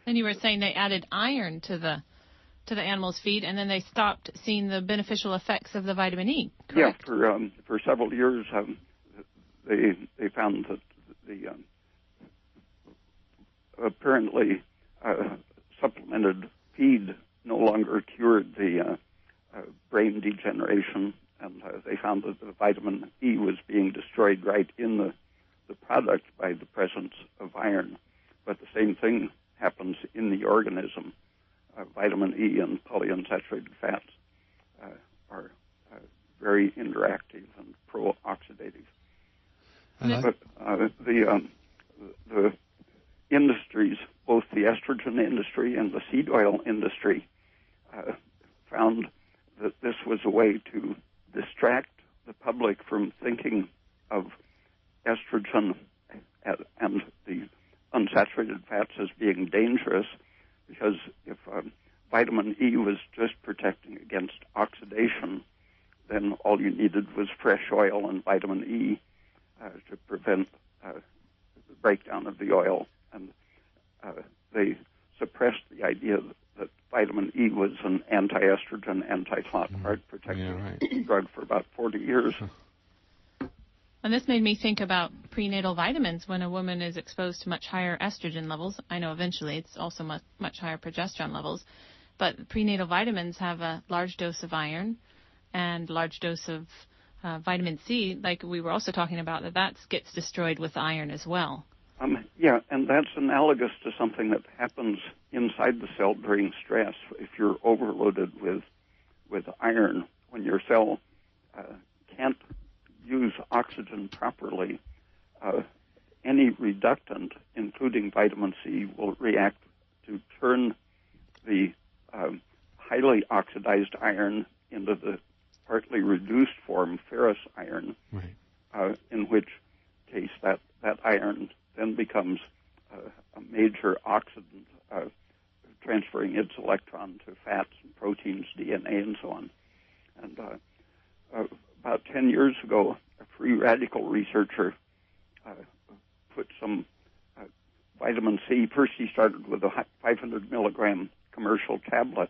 And you were saying they added iron to the animal's feed, and then they stopped seeing the beneficial effects of the vitamin E, correct? Yeah, for several years, they found that the apparently supplemented feed no longer cured the brain degeneration, and they found that the vitamin E was being destroyed right in the product by the presence of iron. But the same thing happens in the organism. Vitamin E and polyunsaturated fats are very interactive and pro-oxidative. But the industries, both the estrogen industry and the seed oil industry, found that this was a way to distract the public from thinking of estrogen and the unsaturated fats as being dangerous, because if vitamin E was just protecting against oxidation, then all you needed was fresh oil and vitamin E to prevent the breakdown of the oil. And they suppressed the idea that vitamin E was an anti-estrogen, anti-clot heart protective drug for about 40 years. And this made me think about prenatal vitamins. When a woman is exposed to much higher estrogen levels, I know eventually it's also much higher progesterone levels, but prenatal vitamins have a large dose of iron and large dose of vitamin C, like we were also talking about, that gets destroyed with iron as well. Yeah, and that's analogous to something that happens inside the cell during stress. If you're overloaded with iron, when your cell can't use oxygen properly, any reductant, including vitamin C, will react to turn the highly oxidized iron into the partly reduced form, ferrous iron, in which case that iron then becomes a major oxidant, transferring its electron to fats and proteins, DNA, and so on. And about 10 years ago, a free radical researcher put some vitamin C. First, he started with a 500 milligram commercial tablet,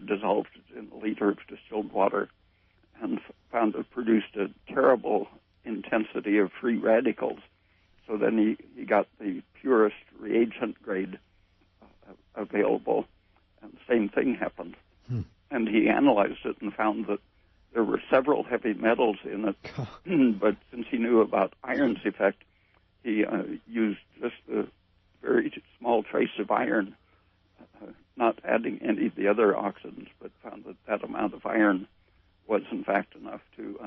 dissolved in a liter of distilled water, and found it produced a terrible intensity of free radicals. So then he got the purest reagent grade available, and the same thing happened. And he analyzed it and found that there were several heavy metals in it, but since he knew about iron's effect, he used just a very small trace of iron, not adding any of the other oxidants, but found that amount of iron was in fact enough to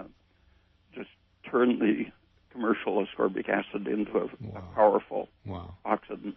just turn the commercial ascorbic acid into a powerful oxidant.